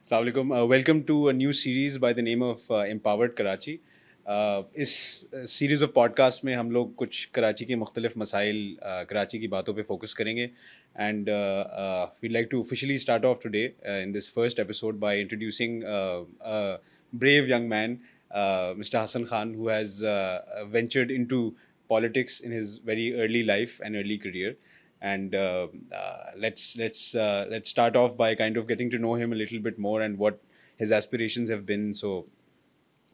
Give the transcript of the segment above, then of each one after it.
السلام علیکم. Welcome to a new series by the name of empowered Karachi. اس series of podcast میں ہم لوگ کچھ کراچی کے مختلف مسائل, کراچی کی باتوں پہ فوکس کریں گے. And we'd like to officially start off today in this first episode by introducing brave young man, mister Hasan Khan, who has ventured into politics in his very early life and early career. And let's start off by kind of getting to know him a little bit more and what his aspirations have been. So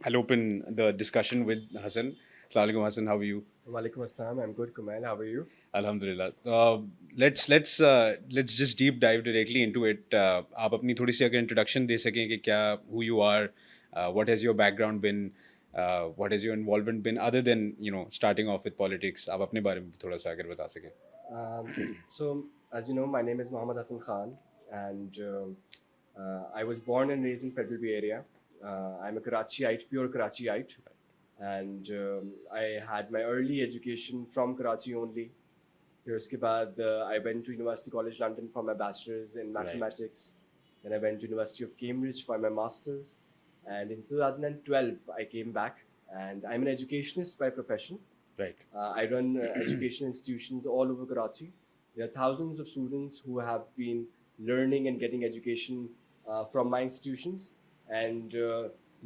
I'll open the discussion with Hassan. Assalamu alaikum, Hassan. How are you? Walaikum assalam. I'm good, Kumail. How are you? Alhamdulillah. Let's just deep dive directly into it. آپ اپنی تھوڑی سی اگر introduction دے سکیں کہ کیا who you are, what has your background been, what has your involvement been other than starting off with politics. آپ اپنے بارے میں بھی تھوڑا سا اگر بتا سکیں. So, as you know, my name is Mohammad Hassan Khan, and I was born and raised in Federal Bay area. I'm a Karachiite, pure Karachiite, and I had my early education from Karachi only. Then uske baad, I went to University College London for my bachelor's in mathematics. Then I went to University of Cambridge for my master's, and in 2012 I came back, and I'm an educationist by profession. Right. I run education institutions all over Karachi. There are thousands of students who have been learning and getting education from my institutions, and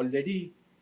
already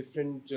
different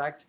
fact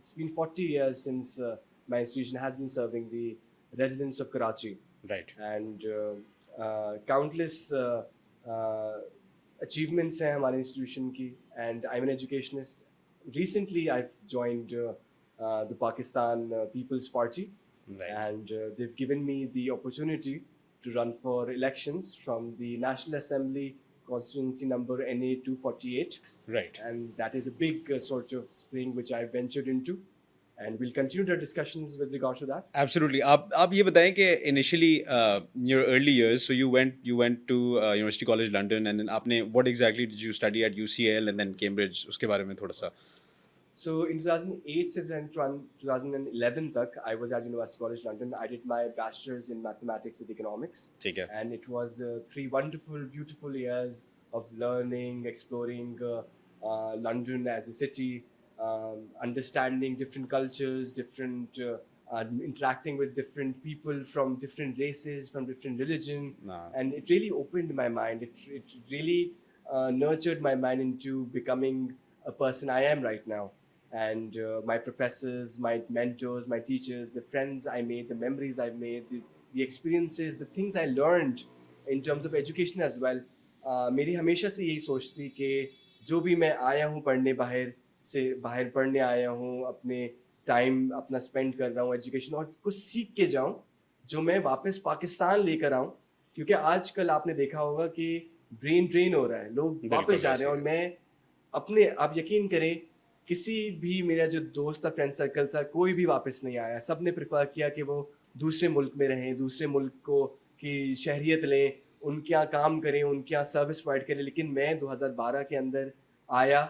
it's been 40 years since my institution has been serving the residents of Karachi. Right. And countless achievements ہیں ہمارے institution کی, and I'm an educationist. Recently I've joined the Pakistan People's Party. Right. And they've given me the opportunity to run for elections from the National Assembly constituency number NA 248. Right. And that is a big sort of thing which I've ventured into. And we'll continue the discussions with regards to that. Absolutely. آپ یہ بتائیں کہ initially your early years, so you went to University College London, and then آپ نے what exactly did you study at UCL and then Cambridge, اس کے بارے میں تھوڑا سا. So in 2008 سے 2011 تک I was at University College London. I did my bachelor's in mathematics with economics. ٹھیک ہے. And it was 3 wonderful, beautiful years of learning, exploring London as a city, understanding different cultures, different interacting with different people from different races, from different religion. And it really opened my mind. It really nurtured my mind into becoming a person I am right now. And my professors, my mentors, my teachers, the friends I made, the memories I've made, the experiences, the things I learned in terms of education as well. میری ہمیشہ سے یہی سوچ تھی کہ جو بھی میں آیا ہوں پڑھنے, باہر پڑھنے آیا ہوں, اپنے ٹائم اپنا اسپینڈ کر رہا ہوں ایجوکیشن, اور کچھ سیکھ کے جاؤں جو میں واپس پاکستان لے کر آؤں. کیونکہ آج کل آپ نے دیکھا ہوگا کہ برین ڈرین ہو رہا ہے, لوگ واپس جا رہے ہیں. اور میں اپنے, آپ یقین کریں, کسی بھی میرا جو دوست تھا, فرینڈ سرکل تھا, کوئی بھی واپس نہیں آیا. سب نے پریفر کیا کہ وہ دوسرے ملک میں رہیں, دوسرے ملک کو کی شہریت لیں, ان کے یہاں کام کریں, ان کے یہاں سروس پرووائڈ کریں. لیکن میں 2012 کے اندر آیا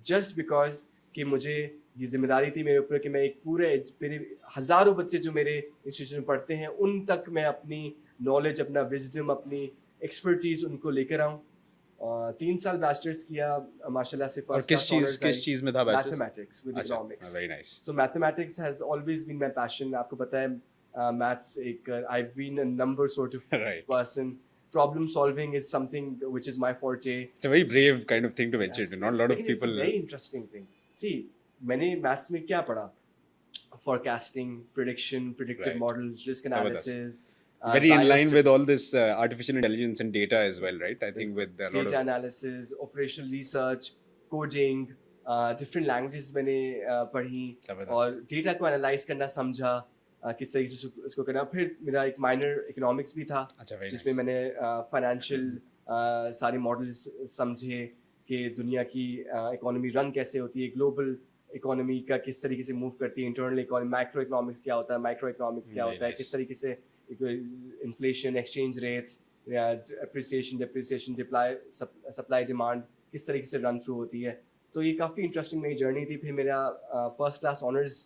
جسٹ بیکاز کہ مجھے یہ ذمہ داری تھی میرے اوپر کہ میں ایک پورے میرے ہزاروں بچے جو میرے انسٹیٹیوشن میں پڑھتے ہیں ان تک میں اپنی نالج, اپنا وزڈم, اپنی ایکسپرٹیز ان کو لے کر آؤں. 3 سال بیچلرس کیا ماشاء اللہ سے. کس چیز میں تھا bachelors? Mathematics with economics. Very nice. So mathematics has always been my passion. آپ کو پتہ ہے میتھس ایک, I have been a number sort of person. Problem solving is something which is my forte. It's a very brave kind of thing to venture into. Not a lot of people. It's a very interesting thing. See, میں نے maths میں کیا پڑھا? Forecasting, prediction, predictive models, risk analysis. Very in line with all this artificial intelligence and data as well, right? I think with a lot of data analysis, operational research, coding, different languages میں نے پڑھی اور data کو analyse کرنا سمجھا کس طریقے سے اس کو کرنا. پھر میرا ایک مائنر اکنامکس بھی تھا جس میں میں نے فائنینشیل سارے ماڈلس سمجھے کہ دنیا کی اکانومی رن کیسے ہوتی ہے, گلوبل اکانومی کا کس طریقے سے موو کرتی ہے, انٹرنل اکانومی, مائکرو اکنامکس کیا ہوتا ہے, مائکرو اکنامکس کیا ہوتا ہے, کس طریقے سے inflation, exchange rates, appreciation, depreciation, supply demand کس طریقے سے رن تھرو ہوتی ہے. تو یہ کافی انٹرسٹنگ میری جرنی تھی. پھر میرا first class honours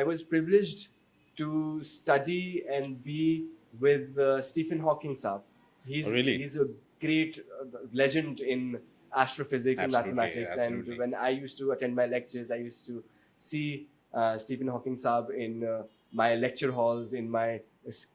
I was privileged to study and be with Stephen Hawking Saab. Oh, really? He's a great legend in astrophysics and Absolutely, mathematics. absolutely. And when I used to attend my lectures, I used to see Stephen Hawking Saab in my lecture halls, in my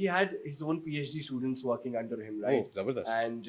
He had his own PhD students working under him, right? Oh, zabardast. And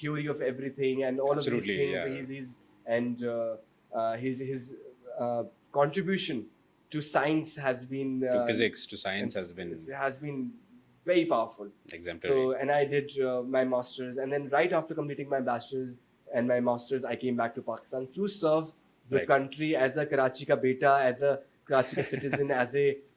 theory of everything and all Absolutely, of these things, yeah. he's and his contribution to science has been To physics, to science has been very powerful. exemplary. So, and I did my masters, and then right after completing my bachelor's and my masters, I came back to Pakistan to serve the Right. country as a Karachi ka beta, as a Karachi ka citizen, as a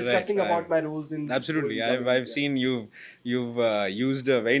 discussing Right. about my roles in this Absolutely. whole I've government, seen you've used a very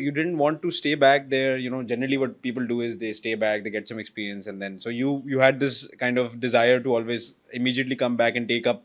you didn't want to stay back there. You know, generally what people do is they stay back, they get some experience, and then so you had this kind of desire to always immediately come back and take up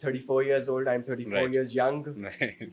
34 years old. I'm 34 Right. years young. Right.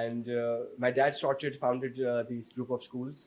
And my dad founded these group of schools.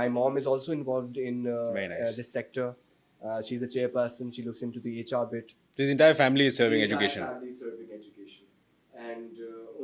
My mom is also involved in Very nice. this sector. She's a chairperson. She looks into the HR bit. So his entire family is serving The entire education. family is serving education. And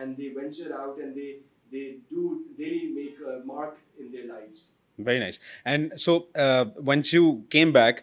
and they venture out and they do really make a mark in their lives. Very nice. And so once you came back,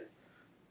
Yes.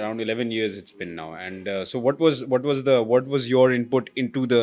around 11 years it's been now. And so what was your input into the,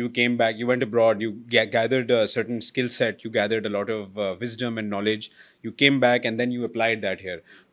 you came back, you went abroad, you gathered a certain skill set, you gathered a lot of wisdom and knowledge, you came back and then you applied that here.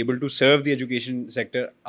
able to serve the education sector?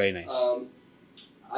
Very nice.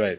Right.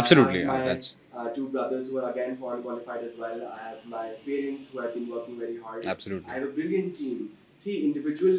Absolutely, I have my that's two brothers who are again foreign qualified as well. I have my parents who have been working very hard. absolutely I have a brilliant team. See, individual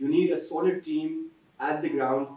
you need a solid team at the ground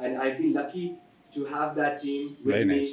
And I've been lucky to have that team with Very me. nice.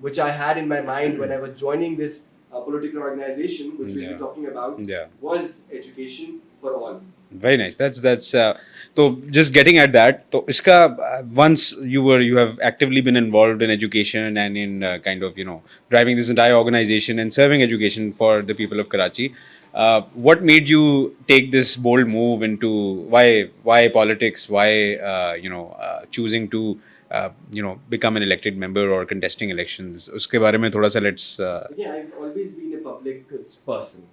which I had in my mind when I was joining this political organization, which we'll Yeah. be talking about, Yeah. was education for all. Very nice. That's so just getting at that. So iska once you have actively been involved in education and in kind of driving this entire organization and serving education for the people of Karachi. What made you take this bold move into why politics? Why choosing to become an elected member or contesting elections? Uske bare mein thoda sa let's. Again, I've always been a public person.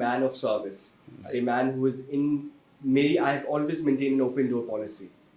man of service, a man who is in I've always maintained an open door policy.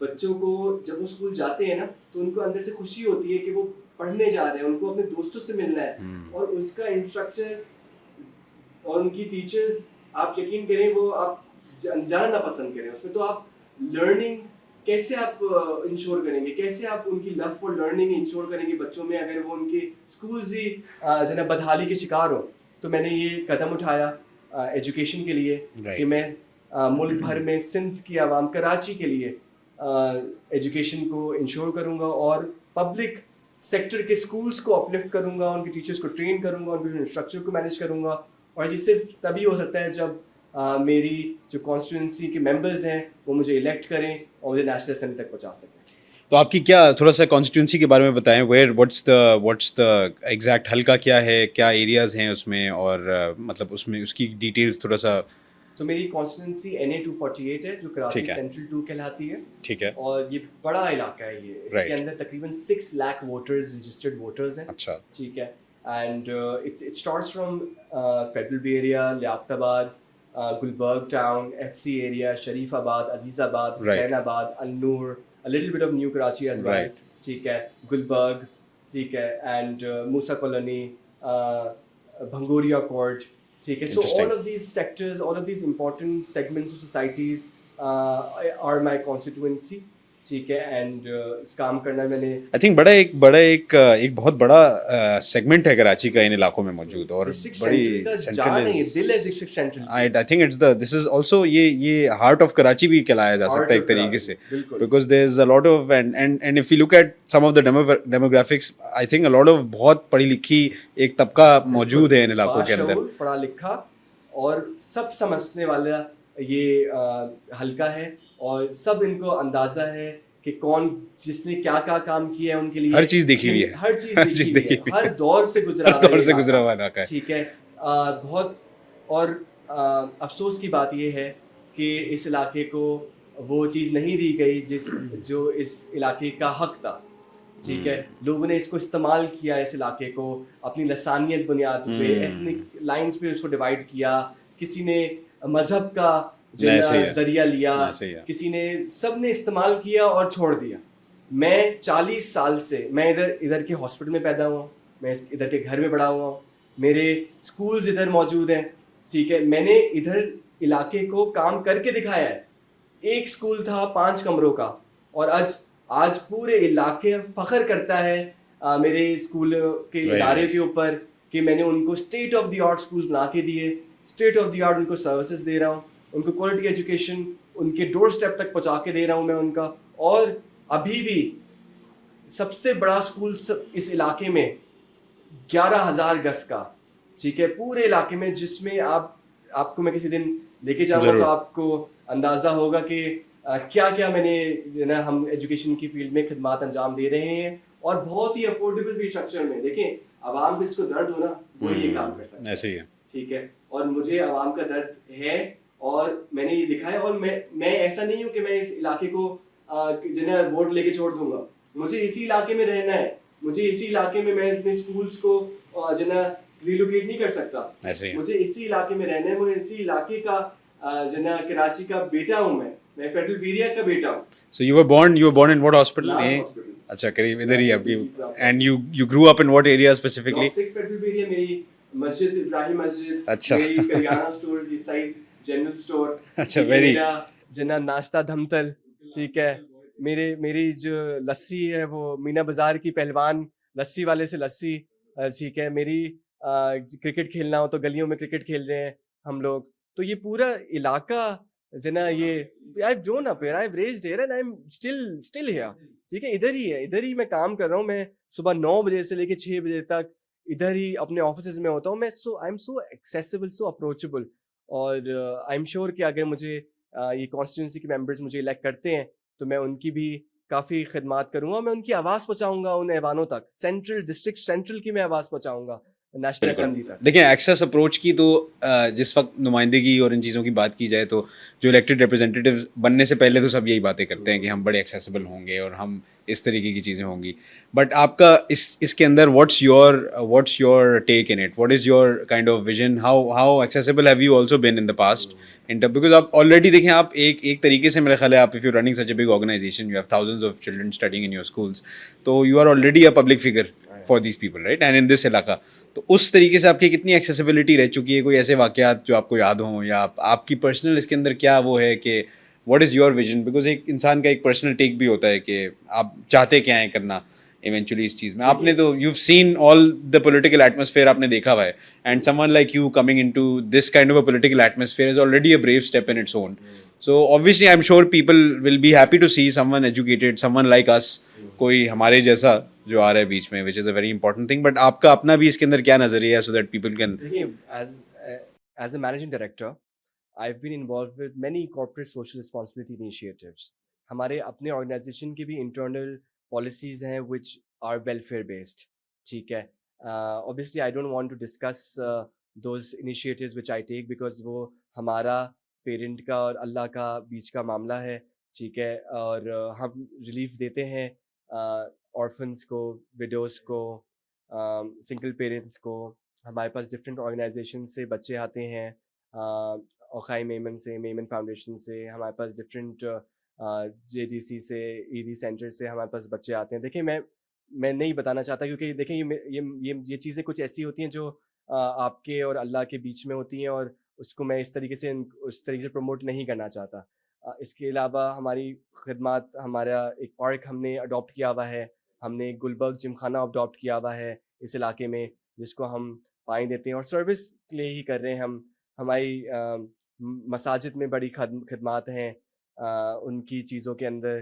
بچوں کو جب وہ school جاتے ہیں نا تو ان کو اندر سے خوشی ہوتی ہے کہ وہ پڑھنے جا رہے ہیں, ان کو اپنے دوستوں سے ملنا ہے, اور اس کا انسٹرکچر اور ان کی ٹیچرز, آپ یقین کریں وہ آپ جانا نہ پسند کریں اس میں, تو آپ لرننگ کیسے آپ انشور کریں گے, کیسے آپ ان کی لو فار لرننگ انشور کریں گے بچوں میں اگر وہ ان کے اسکولز ہی جو ہے بدحالی کے شکار ہو. تو میں نے یہ قدم اٹھایا ایجوکیشن کے لیے کہ میں ملک بھر میں سندھ کی عوام, کراچی کے لیے ایجوکیشن کو انشور کروں گا, اور پبلک سیکٹر کے اسکولس کو اپلفٹ کروں گا, ان کے ٹیچرس کو ٹرین کروں گا, ان کے انسٹرکچر کو مینیج کروں گا. اور یہ صرف تبھی ہو سکتا ہے جب میری جو کانسٹیٹوئنسی کے ممبرز ہیں وہ مجھے الیکٹ کریں اور مجھے نیشنل اسمبلی تک پہنچا سکیں. تو آپ کی کیا تھوڑا سا کانسٹیٹیونسی کے بارے میں بتائیں, ویئر واٹس دا ایگزیکٹ حلقہ کیا ہے, کیا ایریاز ہیں اس میں, اور مطلب اس میں اس کی ڈیٹیلز تھوڑا سا. تو میری کانسٹیٹوئنسی NA-248 ہے جو کراچی سینٹرل 2 کہلاتی ہے. ٹھیک ہے. اور یہ بڑا علاقہ ہے, یہ اس کے اندر تقریباً 6 لاکھ ووٹرز رجسٹرڈ ووٹرز ہیں. اچھا. ٹھیک ہے. And it starts from federal B area, Liaquatabad, Gulberg town, FC area, Sharifabad, عزیز آباد, حسین آباد, النور, a little bit of New Karachi as well. ٹھیک ہے. گلبرگ, ٹھیک ہے, اینڈ موسا کالونی, بھنگوریا کورٹ. ٹھیک ہے. So all of these sectors, all of these important segments of societies are my constituency. ٹھیک ہے. اینڈ اس کام کرنا میں نے آئی تھنک بڑا ایک بہت بڑا سیگمنٹ ہے کراچی کا ان علاقوں میں موجود, اور بڑی I think it's the this is also یہ ہارٹ آف کراچی بھی کہلایا جا سکتا ہے ایک طریقے سے, because there is a lot of and if you look at some of the demographics, I think a lot of بہت پڑھی لکھی ایک طبقہ موجود ہے ان علاقوں کے اندر, پڑھا لکھا اور سب سمجھنے والا یہ حلقہ ہے, اور سب ان کو اندازہ ہے کہ کون جس نے کیا کیا کام کیا ہے ان کے لیے, ہر چیز دیکھی ہوئی ہے, ہر چیز دیکھی ہوئی ہے, ہر دور سے گزرا ہوا علاقہ ہے. ٹھیک ہے. بہت, اور افسوس کی بات یہ ہے کہ اس علاقے کو وہ چیز نہیں دی گئی جو اس علاقے کا حق تھا. ٹھیک ہے. لوگوں نے اس کو استعمال کیا, اس علاقے کو اپنی لسانیت بنیاد پہ, ایتھنک لائنز پہ اس کو ڈیوائڈ کیا. کسی نے مذہب کا ذریعہ لیا, کسی نے, سب نے استعمال کیا اور چھوڑ دیا. میں 40 سال سے میں ادھر کے ہاسپٹل میں پیدا ہوا ہوں, میں ادھر کے گھر میں بڑا ہوا ہوں, میرے اسکولز ادھر موجود ہیں. ٹھیک ہے. میں نے ادھر علاقے کو کام کر کے دکھایا ہے. ایک اسکول تھا 5 کمروں کا, اور آج پورے علاقے فخر کرتا ہے میرے اسکول کے ادارے کے اوپر کہ میں نے ان کو state of the art school بنا کے دیے, اسٹیٹ آف دی آرٹ ان کو سروسز دے رہا ہوں, ان کو کوالٹی ایجوکیشن ان کے ڈور اسٹیپ تک پہنچا کے دے رہا ہوں میں ان کا. اور ابھی بھی سب سے بڑا اسکول اس علاقے میں 11,000 گز کا, ٹھیک ہے, پورے علاقے میں, جس میں آپ کو میں کسی دن لے کے جاؤں گا تو آپ کو اندازہ ہوگا کہ کیا کیا میں نے ہم ایجوکیشن کی فیلڈ میں خدمات انجام دے رہے ہیں, اور بہت ہی افورڈیبل فی اسٹرکچر میں. دیکھیں عوام کو اس کو درد ہونا, وہی یہ کام کر سکتا ہے. ایسے ہی ہے. ٹھیک ہے. اور مجھے عوام کا درد ہے, اور میں نے یہ دکھا ہے, اور میں ایسا نہیں ہوں کہ میں اس علاقے کو جنہیں ووٹ لے کے چھوڑ دوں گا. مجھے اسی علاقے میں رہنا ہے, مجھے اسی علاقے میں اپنے اسکولس کو جنہیں ریلوکیٹ نہیں کر سکتا. مجھے اسی علاقے میں رہنا ہے, میں اسی علاقے کا جنہیں کراچی کا بیٹا ہوں, میں فیڈرل بیریا کا بیٹا ہوں. So you were born in what hospital? اچھا, قریب ادھر ہی آپ کی. And you grew up in what area specifically? Block 6 federal بیریا, میری مسجد ابراہیم مسجد, میری کریانہ اسٹورز, یہ سعید جنرل اسٹور. اچھا, ویری جنہیں ناشتہ دھمتل. ٹھیک ہے. میری جو لسی ہے وہ مینا بازار کی پہلوان لسی والے سے لسی. ٹھیک ہے. میری کرکٹ کھیلنا ہو تو گلیوں میں کرکٹ کھیل رہے ہیں ہم لوگ. تو یہ پورا علاقہ جنا, یہ I've grown up here, I've raised here, and I'm still here. ٹھیک ہے. ادھر ہی میں کام کر رہا ہوں. میں صبح 9 بجے سے لے کے 6 بجے تک ادھر ہی اپنے آفسز میں ہوتا ہوں. میں I'm so accessible, so approachable. اور I'm sure کہ اگر مجھے یہ کانسٹیٹوئنسی کے ممبرز مجھے الیکٹ کرتے ہیں تو میں ان کی بھی کافی خدمات کروں گا. میں ان کی آواز پہنچاؤں گا ان ایوانوں تک, سینٹرل ڈسٹرکٹ سینٹرل کی میں آواز پہنچاؤں گا, نیشنل اسمبلی تک. دیکھیں ایکسیس اپروچ کی تو جس وقت نمائندگی اور ان چیزوں کی بات کی جائے تو جو الیکٹڈ ریپرزینٹیوز بننے سے پہلے تو سب یہی باتیں کرتے ہیں کہ ہم بڑے ایکسیسیبل ہوں گے اور ہم اس طریقے کی چیزیں ہوں گی. بٹ آپ کا اس کے اندر what's your take in it, what is your kind of vision, how accessible have you also been in the past because آپ آلریڈی دیکھیں آپ ایک طریقے سے میرا خیال ہے آپ if you running such a big organisation you have thousands of children studying in your schools, تو you are already a public figure for these people right and in this علاقہ. تو اس طریقے سے آپ کی کتنی ایکسیسیبلٹی رہ چکی ہے, کوئی ایسے واقعات جو آپ کو یاد ہوں, یا آپ کی پرسنل اس کے اندر کیا وہ ہے کہ what is your vision, because ایک انسان کا ایک پرسنل ٹیک بھی ہوتا ہے کہ آپ چاہتے کیا ہیں کرنا ایونچولی اس چیز میں. آپ نے تو you seen all the political atmosphere آپ نے دیکھا ہوا ہے, and someone like you coming into this kind of a political atmosphere is already a brave step in its own. So obviously I'm sure people will be happy to see someone educated, someone like us, کوئی ہمارے جیسا جو آ رہا ہے بیچ میں, which is a very important thing. But آپ کا اپنا بھی اس کے اندر کیا نظریہ ہے so that people can. As a managing director, I've been involved with many corporate social responsibility initiatives. ہمارے اپنے آرگنائزیشن کی بھی انٹرنل پالیسیز ہیں which are welfare based. ٹھیک ہے, obviously I don't want to discuss those initiatives which I take because وہ ہمارا parent کا اور اللہ کا بیچ کا معاملہ ہے. ٹھیک ہے, اور ہم ریلیف دیتے ہیں آرفنس کو, وڈوز کو, سنگل پیرنٹس کو. ہمارے پاس ڈفرینٹ آرگنائزیشن سے بچے آتے ہیں, اوکھائی میمن سے, میمن فاؤنڈیشن سے, ہمارے پاس ڈفرینٹ جے ڈی سی سے, ای ڈی سینٹر سے ہمارے پاس بچے آتے ہیں. دیکھیں میں نہیں بتانا چاہتا کیونکہ دیکھیں یہ چیزیں کچھ ایسی ہوتی ہیں جو آپ کے اور اللہ کے بیچ میں ہوتی ہیں, اور اس کو میں اس طریقے سے پروموٹ نہیں کرنا چاہتا. اس کے علاوہ ہماری خدمات, ہمارا ایک پارک ہم نے اڈاپٹ کیا ہوا ہے, ہم نے گلبرگ جم خانہ اڈاپٹ کیا ہوا ہے اس علاقے میں, جس کو ہم پانی دیتے ہیں اور سروس کے لیے ہی کر رہے ہیں ہم. ہماری مساجد میں بڑی خدمات ہیں, ان کی چیزوں کے اندر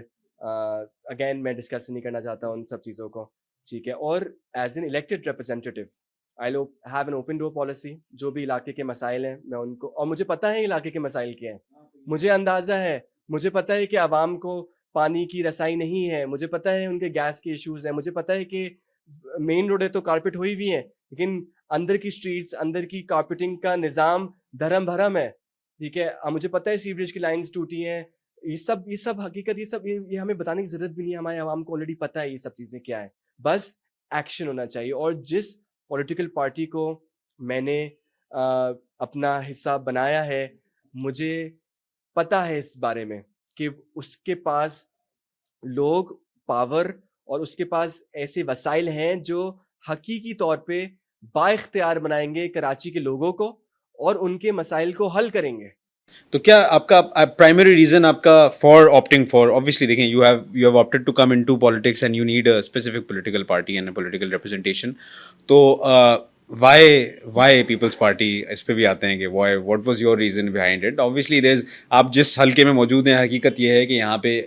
اگین میں ڈسکس نہیں کرنا چاہتا ان سب چیزوں کو. ٹھیک ہے, اور as an elected representative I will have an open door policy. جو بھی علاقے کے مسائل ہیں میں ان کو, اور مجھے پتہ ہے علاقے کے مسائل کیا ہیں, مجھے اندازہ ہے, مجھے پتہ ہے کہ عوام کو پانی کی رسائی نہیں ہے, مجھے پتہ ہے ان کے گیس کے ایشوز ہیں, مجھے پتہ ہے کہ مین روڈ ہے تو کارپیٹ ہوئی ہوئی ہیں, لیکن اندر کی اسٹریٹس, اندر کی کارپیٹنگ کا نظام دھرم بھرم ہے. ٹھیک ہے, مجھے پتہ ہے سیوریج کی لائنز ٹوٹی ہیں. یہ سب حقیقت, یہ ہمیں بتانے کی ضرورت بھی نہیں ہے, ہمارے عوام کو آلریڈی پتہ ہے یہ سب چیزیں کیا ہیں. بس ایکشن ہونا چاہیے. اور جس پولیٹیکل پارٹی کو میں نے اپنا حصہ بنایا ہے, مجھے پتہ ہے اس بارے میں کہ اس کے پاس لوگ, پاور اور اس کے پاس ایسے وسائل ہیں جو حقیقی طور پہ با اختیار بنائیں گے کراچی کے لوگوں کو اور ان کے مسائل کو حل کریں گے. تو کیا آپ کا پرائمری ریزن آپ کا فار آپٹنگ فار, obviously دیکھیں you have opted to come into politics and you need a specific political party and a political representation, تو وائی پیپلز پارٹی, اس پہ بھی آتے ہیں کہ what was your reason behind it. Obviously there is, آپ جس حلقے میں موجود ہیں حقیقت یہ ہے کہ یہاں پہ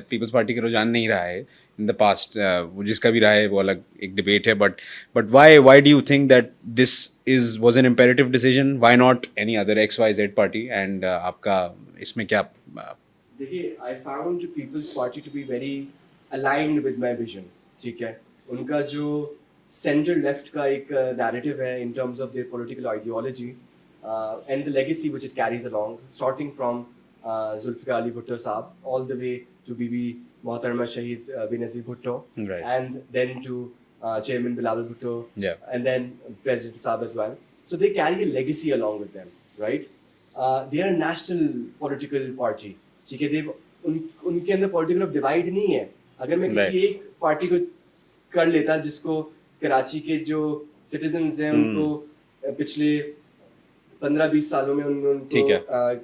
پیپلز پارٹی کا رجحان نہیں رہا ہے ان دا پاسٹ, وہ جس کا بھی رہا ہے وہ الگ ایک ڈبیٹ ہے. But why do you think that this was an imperative decision? Why not any other XYZ party? And آپ کا اس میں کیا؟ دیکھیے, I found People's Party to be very aligned with my vision. ٹھیک ہے, ان کا جو سینٹر لیفٹ کا ایک نیریٹو ہے in terms of their political ideology and the legacy which it carries along, starting from Zulfikar Ali Bhutto صاحب all the way to BB محترمہ شہید Benazir Bhutto, and then to Chairman Bilal Bhutto, and then President Saab as well. So they carry a legacy along with them, right? They are a national political party. ٹھیک ہے, ان کے اندر political divide نہیں ہے. اگر میں کسی ایک پارٹی کو کر لیتا جس کو کراچی کے جو سٹیزنز ہیں ان کو پچھلے 15-20 سالوں میں ان کو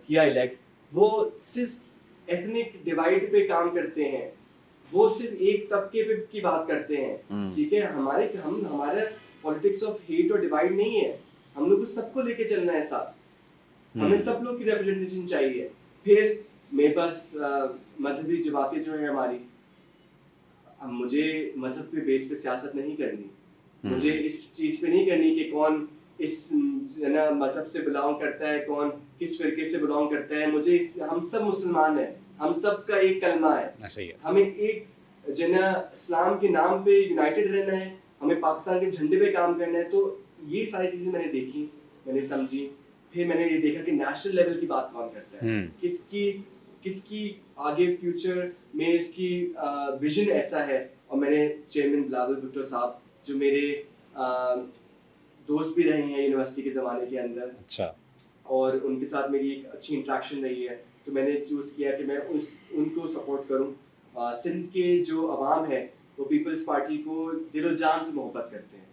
کیا الیکٹ, وہ صرف ایتھنک ڈیوائڈ پہ کام کرتے ہیں, وہ صرف ایک طبقے پہ کی بات کرتے ہیں. ٹھیک ہے, ہمارا پالیٹکس آف ہیٹ اور ڈیوائڈ نہیں ہے, ہم لوگ کو سب کو لے کے چلنا ہے ساتھ, ہمیں سب لوگ کی ریپرزنٹیشن چاہیے. پھر میرے پاس مذہبی جو باتیں جو ہیں ہماری, مجھے مذہب کے بیس پہ سیاست نہیں کرنی, مجھے اس چیز پہ نہیں کرنی کہ کون اس مذہب سے بلانگ کرتا ہے, کون کس فرقے سے بلانگ کرتا ہے. مجھے ہم سب مسلمان ہیں, ہم سب کا ایک کلمہ ہے, ہمیں ایک جو نا اسلام کے نام پہ یونائٹڈ رہنا ہے, ہمیں پاکستان کے جھنڈے پہ کام کرنا ہے. تو یہ ساری چیزیں میں نے دیکھی, میں نے سمجھی, پھر میں نے یہ دیکھا کہ نیشنل لیول کی بات کون کرتا ہے, کس کی آگے فیوچر میں اس کی ویژن ایسا ہے. اور میں نے چیئرمین بلاول بھٹو صاحب جو میرے دوست بھی رہے ہیں یونیورسٹی کے زمانے کے اندر, اچھا, اور ان کے ساتھ میری ایک اچھی انٹریکشن رہی ہے, تو میں نے چوز کیا کہ میں ان کو سپورٹ کروں. سندھ کے جو عوام ہے وہ پیپلز پارٹی کو دل و جان سے محبت کرتے ہیں,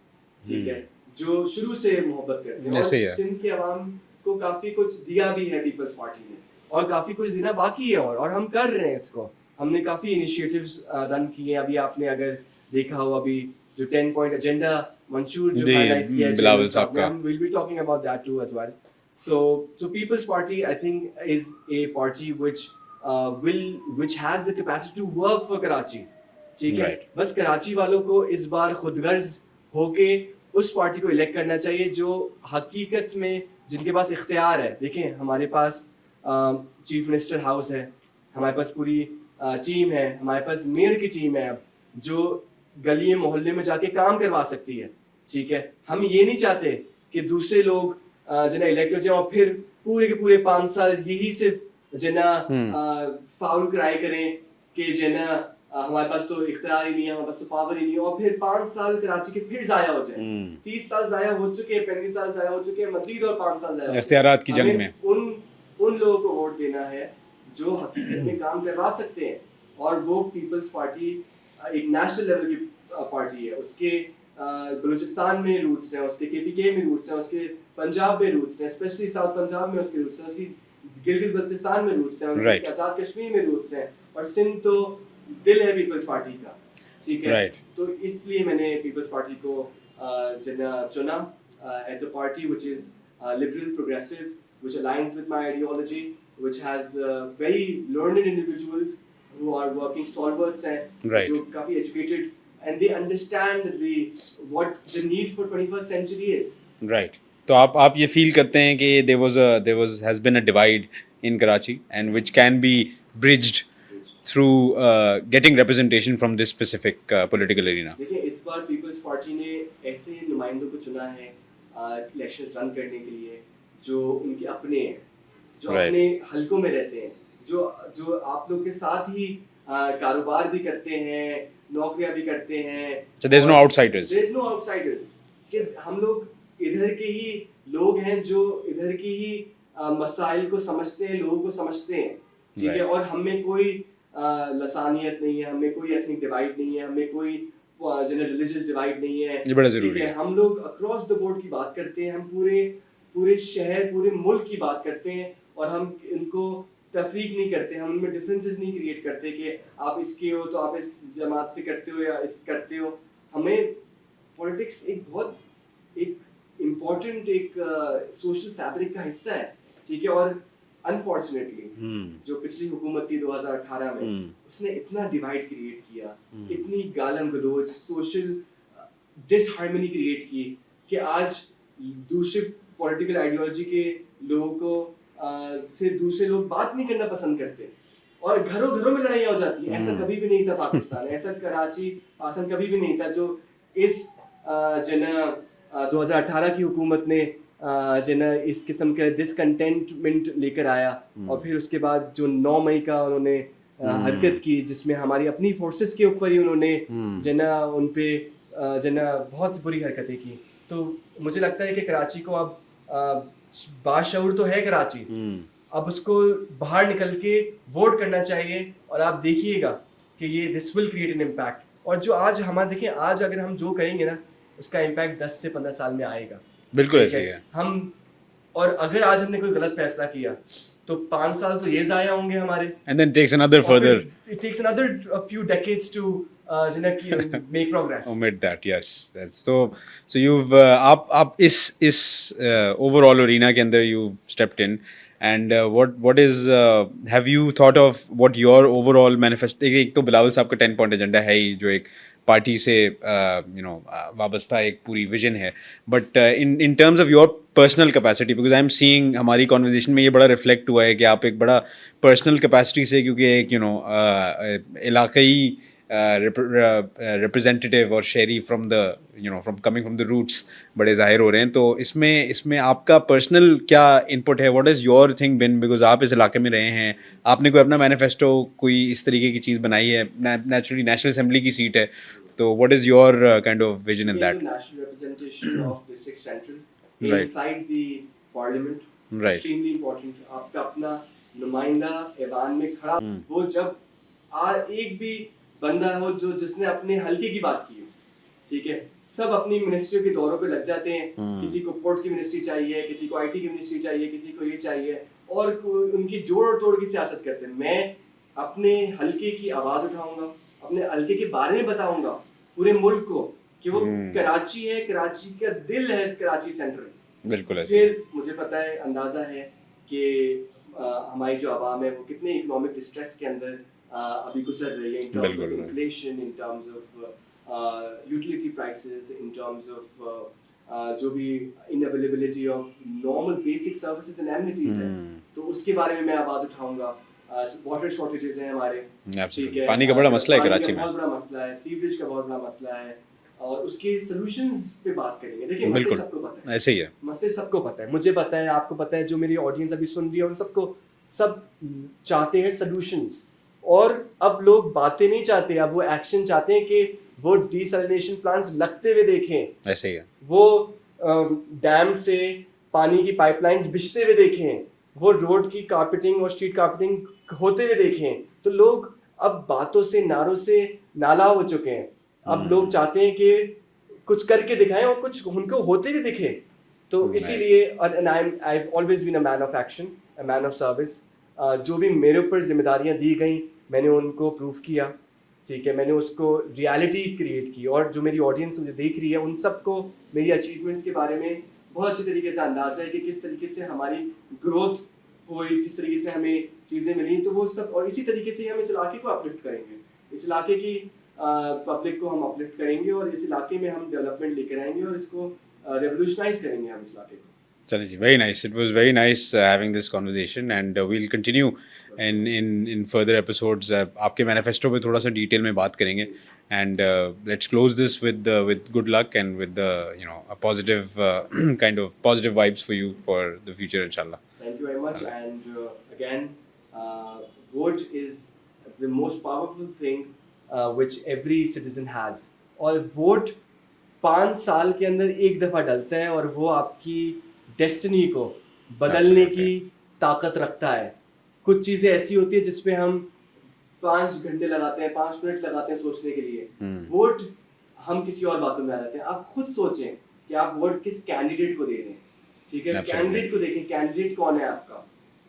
ٹھیک ہے, جو شروع سے محبت کرتے ہیں, اور سندھ کے عوام کو کافی کچھ دیا بھی ہے پیپلز پارٹی نے, اور کافی کچھ دینا باقی ہے, اور ہم کر رہے ہیں اس کو. ہم نے کافی انیشیٹوز رن کیے ہیں. ابھی آپ نے اگر دیکھا ہو ابھی جو 10 پوائنٹ ایجنڈا منشور جو فائنلائز کیا ہے بلاول صاحب نے, ہم will be talking about that too as well. So People's Party, I think, is a party which has the capacity to work for Karachi. ٹھیک ہے, بس کراچی والوں کو اس بار خود غرض ہو کے اس پارٹی کو الیکٹ کرنا چاہیے جو حقیقت میں جن کے پاس اختیار ہے. دیکھیں ہمارے پاس چیف منسٹر ہاؤس ہے, ہمارے پاس پوری ٹیم ہے, ہمارے پاس میئر کی ٹیم ہے اب جو گلی محلے میں جا کے کام کروا سکتی ہے. ٹھیک ہے, ہم یہ نہیں چاہتے کہ دوسرے لوگ جو نا الیکٹ ہو جائیں اور پھر پورے کے پورے 5 سال یہی صرف جو نا فاؤل کرائی کریں کہ جو نا ہمارے پاس تو اختیار ہی نہیں ہے, ہمارے پاس تو پاور ہی نہیں ہے, اور پھر 5 سال کراچی کے پھر ضائع ہو جائیں. 30 سال ضائع ہو چکے ہیں, 35 سال ضائع ہو چکے ہیں, مزید اور 5 سال ضائع اختیارات کی جنگ میں. ان لوگوں کو ووٹ دینا ہے جو حقیقت میں کام کروا سکتے ہیں, اور وہ پیپلز پارٹی ایک نیشنل لیول کی پارٹی ہے. اس کے بلوچستان میں روٹس ہیں, اس کے KPK میں روٹس ہیں, اس کے پنجاب میں روٹس ہیں, اسپیشلی ساؤتھ پنجاب میں اس کے روٹس ہیں, اس کی گلگت بلتستان میں روٹس ہیں, اس کے آزاد کشمیر میں روٹس ہیں, اور سندھ تو دل ہے پیپلز پارٹی کا. ٹھیک ہے, تو اس لیے میں نے پیپلز پارٹی کو چنا as a party which is liberal, progressive, which aligns with my ideology, which has very learned individuals who are working stalwarts and جو کافی educated and they understand what the need for 21st century is. Right. تو آپ یہ فیل کرتے ہیں کہ there has been a divide in Karachi and which can be bridged through getting representation from this specific political arena. دیکھیں اس بار Peoples party نے ایسے نمائندوں کو چنا ہے الیکشن رن کرنے کے لیے جو ان کے اپنے ہیں, جو اپنے حلقوں میں رہتے ہیں, جو آپ لوگ کے ساتھ ہی کاروبار بھی کرتے ہیں, نوکریاں بھی کرتے ہیں. So there's no outsiders. There's no outsiders. کہ ہم لوگ ادھر کے ہی لوگ ہیں جو ادھر کی ہی مسائل کو سمجھتے ہیں, لوگوں کو سمجھتے ہیں. ٹھیک ہے, اور ہم میں کوئی لسانیت نہیں ہے, ہمیں کوئی ایتھنک ڈیوائڈ نہیں ہے, ہمیں کوئی ریلیجیس ڈیوائڈ نہیں ہے. یہ بڑا ضروری ہے. ہم لوگ اکراس دا بورڈ کی بات کرتے ہیں, ہم پورے شہر پورے ملک کی بات کرتے ہیں, اور ہم ان کو تفریق نہیں کرتے, ہم ان میں ڈفرینسز نہیں کریٹ کرتے کہ آپ اس کے ہو تو آپ اس جماعت سے کرتے ہو یا اس کرتے ہو. ہمیں پولیٹکس ایک بہت ایک امپورٹنٹ ایک سوشل فیبرک کا حصہ ہے. ٹھیک ہے, اور انفارچونیٹلی جو پچھلی حکومت تھی 2018 میں, اس نے اتنا ڈیوائڈ کریٹ کیا, اتنی گالم گلوچ, سوشل ڈس ہارمنی کریٹ کی کہ آج دوسرے پولیٹیکل آئیڈیالوجی کے لوگوں کو سے دوسرے لوگ بات نہیں کرنا پسند کرتے, اور گھروں گھروں میں لڑائیاں ہو جاتی ہیں. ایسا کبھی بھی نہیں تھا پاکستان, ایسا کراچی پاکستان کبھی بھی نہیں تھا جو اس جو نا 2018 کی حکومت نے جو نا اس قسم کا ڈسکنٹینٹمنٹ لے کر آیا, اور پھر اس کے بعد جو 9 مئی کا انہوں نے حرکت کی جس میں ہماری اپنی فورسز کے اوپر ہی انہوں نے جو نا ان پہ جو نا بہت بری حرکتیں کی. تو مجھے لگتا ہے کہ کراچی کو اب باشعور تو ہے کراچی, اب اس کو باہر نکل کے ووٹ کرنا چاہیے, اور آپ دیکھیے گا کہ یہ دس ول کریٹ این امپیکٹ. اور جو آج ہمارا دیکھیں, آج اگر ہم جو کریں گے نا اس کا امپیکٹ 10 سے 15 سال میں آئے گا. بالکل ایسے ہی ہے. ہم اور اگر آج ہم نے کوئی غلط فیصلہ کیا تو 5 سال تو یہ ضائع ہوں گے ہمارے, and then takes another further it takes another few decades to make progress. omit that. Yes, that's so you've آپ اس overall arena کے اندر you've stepped in, and what is have you thought of what your overall manifesto, ایک تو بلاول صاحب کا 10 point agenda ہے ہی جو ایک party سے وابستہ ایک پوری ویژن ہے, but in terms of your personal capacity, because I am saying ہماری کانورزیشن میں یہ بڑا ریفلیکٹ ہوا ہے کہ آپ ایک بڑا پرسنل کیپیسٹی سے, کیونکہ ایک علاقائی representative اور شہری from the from coming from the roots بڑے ظاہر ہو رہے ہیں. تو اس میں آپ کا پرسنل کیا ان پٹ ہے؟ What is your thing been? Because آپ اس علاقے میں رہے ہیں, آپ نے کوئی اپنا مینیفیسٹو کوئی اس طریقے کی چیز بنائی ہے؟ نیچرلی نیشنل اسمبلی کی سیٹ ہے, تو what is your kind of vision in that? National representation of District Central inside the Parliament. Right. Extremely important. آپ کا اپنا نمائندہ ایوان میں کھڑا, وہ جب ایک بھی بندہ ہو جس نے اپنے حلقے کی بات کی ہو, ٹھیک ہے, سب اپنی منسٹریوں کے دوروں پہ لگ جاتے ہیں. کسی کو پورٹ کی منسٹری چاہیے, کسی کو IT کی منسٹری چاہیے, کسی کو یہ چاہیے, اور ان کی جوڑ اور توڑ کی سیاست کرتے ہیں. میں اپنے حلقے کی آواز اٹھاؤں گا, اپنے حلقے کے بارے میں بتاؤں گا پورے ملک کو کہ وہ کراچی ہے, کراچی کا دل ہے, کراچی سینٹرل. بالکل. پھر مجھے پتہ ہے, اندازہ ہے کہ ہماری جو عوام ہے وہ کتنے اکنامک ڈسٹریس کے اندر ابھی گزر رہی ہے, in terms of inflation, in terms of utility prices, in terms of جو بھی ان availability of normal basic services and amenities ہیں. تو اس کے بارے میں آواز اٹھاؤں گا. واٹر شارٹیجز ہیں ہمارے, ٹھیک ہے, پانی کا بڑا مسئلہ ہے کراچی میں, بہت بڑا مسئلہ ہے, سیوریج کا بہت بڑا مسئلہ ہے, اور اس کے سولوشنز پہ بات کریں گے. دیکھیں, مسئلے سب کو پتہ ہے, ایسے ہی ہے, مسئلے سب کو پتہ ہے, مجھے پتہ ہے, آپ کو پتہ ہے, جو میری آڈینس ابھی سن رہی ہے ان سب کو, سب چاہتے ہیں سولوشنز. اور اب لوگ باتیں نہیں چاہتے, اب وہ ایکشن چاہتے ہیں کہ وہ ڈیسلینیشن پلانٹس لگتے ہوئے دیکھیں, ایسے ہی ہے, وہ ڈیم سے پانی کی پائپ لائنز بچھتے ہوئے دیکھیں, وہ روڈ کی کارپیٹنگ اور اسٹریٹ کارپیٹنگ ہوتے ہوئے دیکھیں. تو لوگ اب باتوں سے, نعروں سے نالا ہو چکے ہیں. اب لوگ چاہتے ہیں کہ کچھ کر کے دکھائیں اور کچھ ان کو ہوتے ہوئے دکھے. تو اسی لیے I've always been a man of action, a man of service. جو بھی میرے اوپر ذمہ داریاں دی گئیں میں نے ان کو پروف کیا, ٹھیک ہے, میں نے اس کو ریالٹی کریٹ کی, اور جو میری آڈینس مجھے دیکھ رہی ہے ان سب کو میری اچیومنٹس کے بارے میں بہت اچھی طریقے سے اندازہ ہے کہ کس طریقے سے ہماری گروتھ ہوئی, کس طریقے سے ہمیں چیزیں ملیں. تو وہ سب, اور اسی طریقے سے ہم اس علاقے کو اپلفٹ کریں گے, اس علاقے کی پبلک کو ہم اپلفٹ کریں گے, اور اس علاقے میں ہم ڈیولپمنٹ لے کر آئیں گے, اور اس کو ریولیوشنائز کریں گے ہم اس علاقے کو. چلیں جی, very nice, it was very nice having this conversation, and we'll continue in further episodes. آپ کے مینیفیسٹو پہ تھوڑا سا ڈیٹیل میں بات کریں گے, and let's close this with good luck and with a positive kind of positive vibes for you for the future, inshallah. Thank you very much. And again, vote is the most powerful thing which every citizen has. اور vote 5 سال کے اندر ایک دفعہ ڈلتا ہے, اور وہ آپ کی ڈیسٹنی کو بدلنے کی طاقت رکھتا ہے. کچھ چیزیں ایسی ہوتی ہیں جس پہ ہم 5 گھنٹے لگاتے ہیں, 5 منٹ لگاتے ہیں سوچنے کے لیے. ووٹ ہم کسی اور باتوں میں آ جاتے ہیں. آپ خود سوچیں کہ آپ ووٹ کس کینڈیڈیٹ کو دے رہے ہیں, ٹھیک ہے. کینڈیڈیٹ کو دیکھیں, کینڈیڈیٹ کون ہے آپ کا,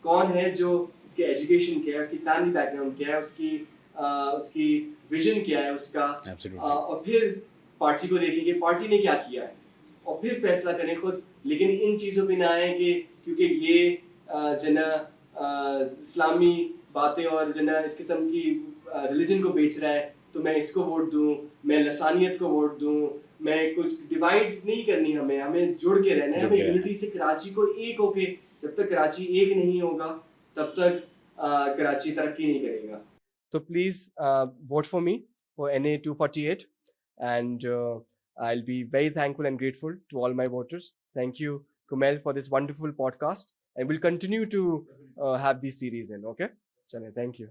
کون ہے جو اس کی ایجوکیشن کیا ہے, اس کی فیملی بیک گراؤنڈ کیا ہے, اس کی ویژن کیا ہے اس کا, اور پھر پارٹی کو دیکھیں کہ پارٹی نے کیا کیا ہے, اور پھر فیصلہ کریں خود. لیکن ان چیزوں پہ نہ آئیں کہ کیونکہ یہ جنا اسلامی باتیں اور جنا اس قسم کی ریلیجن کو بیچ رہا ہے تو میں اس کو ووٹ دوں, میں لسانیت کو ووٹ دوں. میں کچھ ڈیوائڈ نہیں کرنی, ہمیں جڑ کے رہنا ہے, ہمیں یونٹی سے کراچی کو ایک ہو کے, جب تک کراچی ایک نہیں ہوگا تب تک کراچی ترقی نہیں کرے گا. تو please vote for me for NA 248, and I'll be very thankful and grateful to all my voters. Thank you, Kumail, for this wonderful podcast, and we'll continue to have these series in. Okay, chale, thank you.